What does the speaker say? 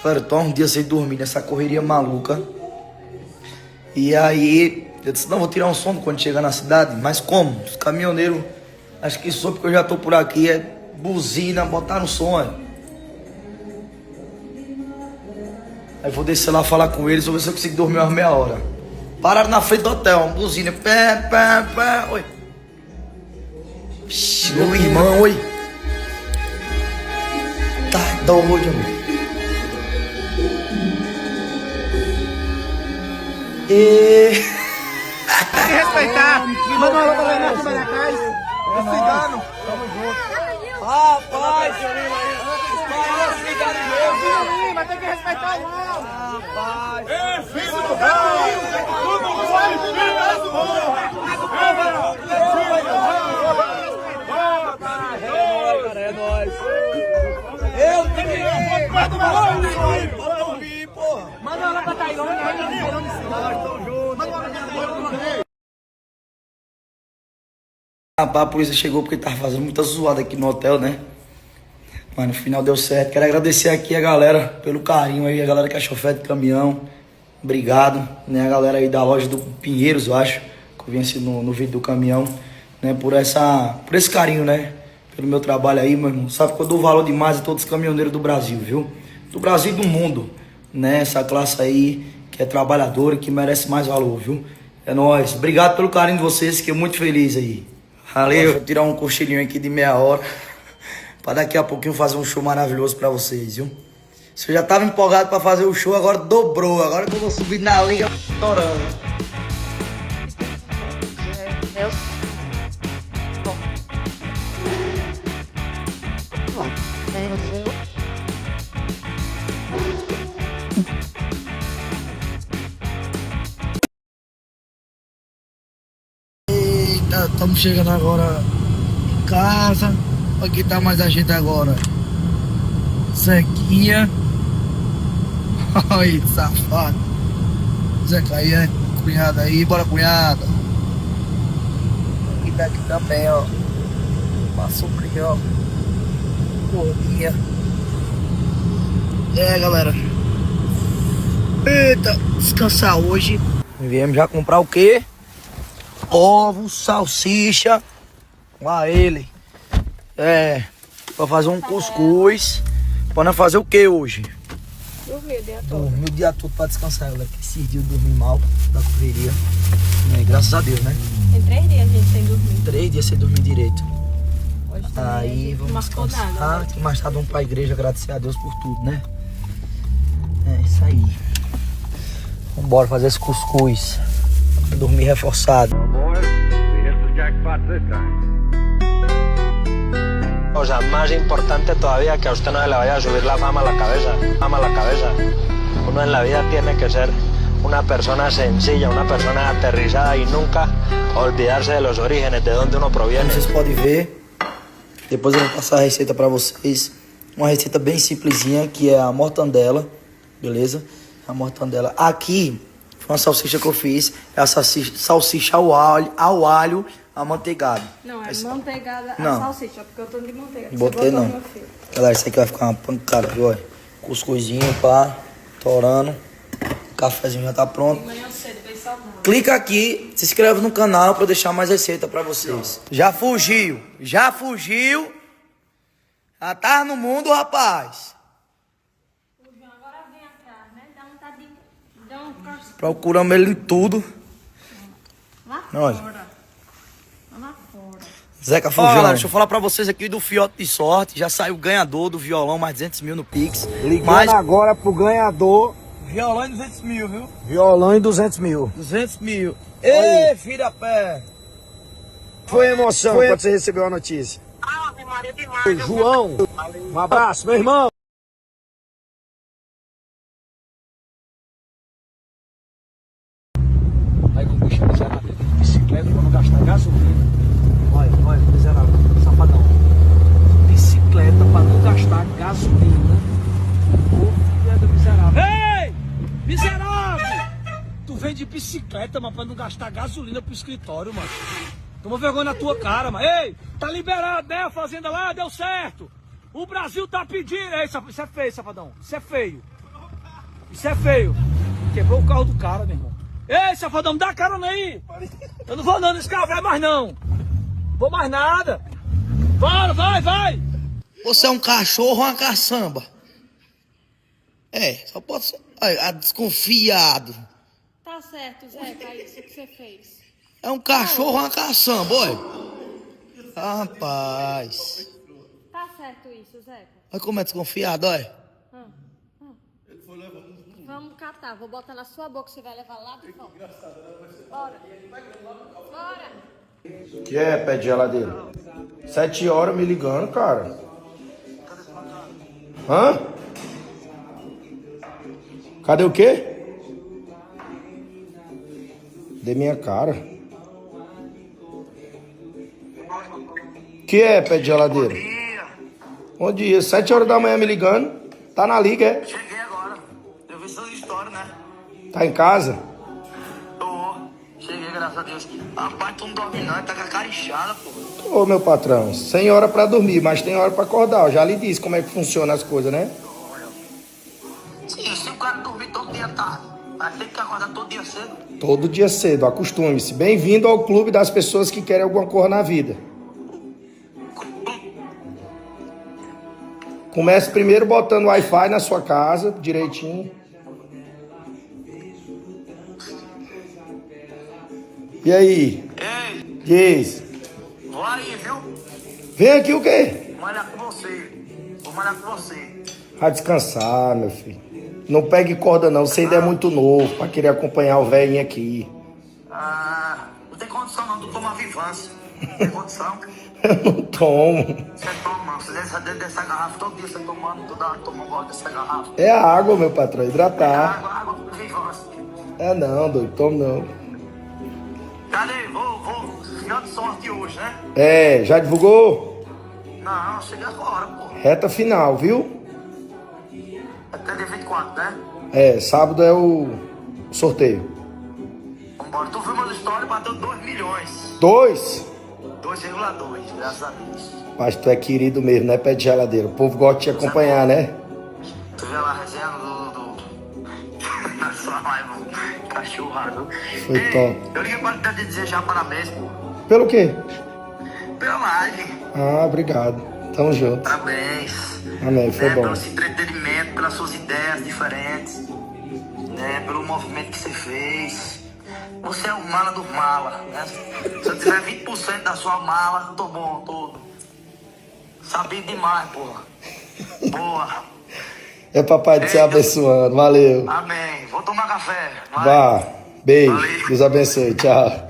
Galera, tô há um dia sem dormir nessa correria maluca. E aí, eu disse, não, vou tirar um sono quando chegar na cidade. Mas como? Os caminhoneiros, acho que só porque eu já tô por aqui, é buzina, botar no som. Aí vou descer lá falar com eles, vou ver se eu consigo dormir umas meia hora. Pararam na frente do hotel, buzina, pé, pé, pé, oi. Psh, meu irmão, oi. Tá doido, amigo. Tem que respeitar. Manda uma outra aí na cima da casa. É cigano. Tamo junto. Rapaz, mas tem que respeitar o irmão. Rapaz. É, filho do rei. Tudo vai, filho do rei. É nóis. Eu tenho. Bora dormir, porra. Manda ela pra Tailândia. Rapaz, a polícia chegou porque tava fazendo muita zoada aqui no hotel, né? Mas no final deu certo. Quero agradecer aqui a galera pelo carinho aí, a galera que é chofer de caminhão. Obrigado, né? A galera aí da loja do Pinheiros, eu acho, que eu vi assim no vídeo do caminhão, né? Por esse carinho, né? Pelo meu trabalho aí, meu irmão. Sabe que eu dou valor demais a todos os caminhoneiros do Brasil, viu? Do Brasil e do mundo, né? Essa classe aí que é trabalhadora e que merece mais valor, viu? É nóis. Obrigado pelo carinho de vocês, fiquei muito feliz aí. Valeu. Vou tirar um cochilinho aqui de meia hora pra daqui a pouquinho fazer um show maravilhoso pra vocês, viu? Se eu já tava empolgado pra fazer o show, agora dobrou. Agora que eu vou subir na liga estourando. Eita, estamos chegando agora em casa. Aqui tá mais a gente agora. Zequinha. Ai, safado. Zequinha, cunhada aí, bora cunhada. E daqui também, ó. Uma sobrinha, ó. Gordinha. É, galera. Eita, descansar hoje. Viemos já comprar o quê? Ovo, salsicha. Lá ele. É, pra fazer um cuscuz. Pra nós fazer o que hoje? Dormir o dia todo. Dormir o dia todo pra descansar, galera. Que esses dias eu dormi mal da correria. Graças a Deus, né? Tem 3 dias a gente sem dormir. 3 dias sem dormir direito. Hoje também a Aí gente não vamos marcou descansar. nada. Né? E mais tarde vamos pra igreja agradecer a Deus por tudo, né? É isso aí. Vambora fazer esse cuscuz. Pra dormir reforçado. O sea, más importante todavía que a usted no se le vaya a subir la fama a la cabeza. Uno en la vida tiene que ser una persona sencilla, una persona aterrizada y nunca olvidarse de los orígenes, de donde uno proviene. Como vocês podem ver, depois eu vou passar a receita pra vocês. Uma receita bem simplesinha, que é a mortandela, beleza? A mortandela. Aqui, foi uma salsicha que eu fiz, é a salsicha ao alho amanteigado. Não, é manteigada a Não. salsicha, porque eu tô de manteiga. Você Botei botou, não. meu filho. Galera, isso aqui vai ficar uma pancada, viu? Olha, cuscuzinho, pá, torando. O cafezinho já tá pronto. De manhã cedo, bem saudável. Clica aqui, se inscreve no canal pra eu deixar mais receita pra vocês. Já fugiu. Já tá no mundo, rapaz. Agora vem atrás, né? Dá vontade de dar um cosco Procuramos ele em tudo. lá Olha. fora. Lá fora. Zeca fugiu. Galera, deixa eu falar pra vocês aqui do Fiote de Sorte. Já saiu o ganhador do violão, mais 200 mil no Pix. Ligando agora pro ganhador. Violão em 200 mil, viu? Violão em 200 mil. 200 mil. Ei, filha pé. Foi emoção quando você recebeu a notícia. Ave Maria demais. João, um abraço, meu irmão. Aí com o bicho miserável de bicicleta pra não gastar gasolina. Olha, miserável, safadão. Bicicleta pra não gastar gasolina. Ô, filha do miserável. Ei! Miserável! Tu vem de bicicleta, mas pra não gastar gasolina pro escritório, mano. Toma vergonha na tua cara, mano. Ei, tá liberado, né? A fazenda lá deu certo. O Brasil tá pedindo. Ei, isso é feio, safadão. Isso é feio. Isso é feio. Quebrou o carro do cara, meu irmão. Ei, safadão, me dá carona aí. Eu não vou não nesse carro, vai mais não. Vou mais nada. Bora, vai. Você é um cachorro ou uma caçamba? Só pode ser. Desconfiado. Tá certo, Zeca, isso que você fez. É um cachorro ou uma caçamba, oi? Rapaz. Tá certo isso, Zeca. Olha como é desconfiado, olha. Vamos catar, vou botar na sua boca, você vai levar lá de fora. Bora. Que é, pé de geladeira? 7 horas me ligando, cara. Hã? Cadê o quê? Dê minha cara. Que é, pé de geladeira? Bom dia. 7 horas da manhã me ligando. Tá na liga, é? Cheguei agora. Eu vi suas histórias, né? Tá em casa? Tô. Cheguei, graças a Deus. Rapaz, tu não dorme não, tá com a cara inchada, pô. Ô, meu patrão, sem hora pra dormir, mas tem hora pra acordar. Eu já lhe disse como é que funciona as coisas, né? Sim, se o cara dormir todo dia tarde, vai ter que acordar todo dia cedo. Todo dia cedo, acostume-se. Bem-vindo ao clube das pessoas que querem alguma coisa na vida. Comece primeiro botando Wi-Fi na sua casa, direitinho. E aí? Ei, Diz. vou aí, viu? Vem aqui o quê? Vou malhar com você. Vou malhar com você. Vai descansar, meu filho. Não pegue corda não, você ainda é muito novo pra querer acompanhar o velhinho aqui. Ah, não tem condição não, tu toma Vivance. Não tem condição. Eu não tomo. Você toma, você dentro dessa garrafa, todo dia você tomando, toda hora toma bola dessa garrafa. É água, meu patrão, hidratar. Água com Vivance. É não, doido, tomo não. Cadê? Vou. Final de sorte hoje, né? Já divulgou? Não, cheguei agora, pô. Reta final, viu? Até dia 24, né? Sábado é o sorteio. Vambora. Tu viu meus stories, bateu 2 milhões. 2? 2,2, graças a Deus. Mas tu é querido mesmo, né, pé de geladeira? O povo gosta de te acompanhar, né? Tu viu lá a resenha do... Na sua live, cachorrado. Foi top. Eu liguei pra te desejar parabéns, pô. Pelo quê? Pela live. Obrigado. Tamo junto. Parabéns. Amém, foi bom. Pelo seu entretenimento, pelas suas ideias diferentes. Né? Pelo movimento que você fez. Você é o mala do mala, né? Se eu tiver 20% da sua mala, eu tô bom, todo. Sabia demais, porra. Boa. É papai te abençoando. Valeu. Amém. Vou tomar café. Vai. Vá. Beijo. Valeu. Deus abençoe. Tchau.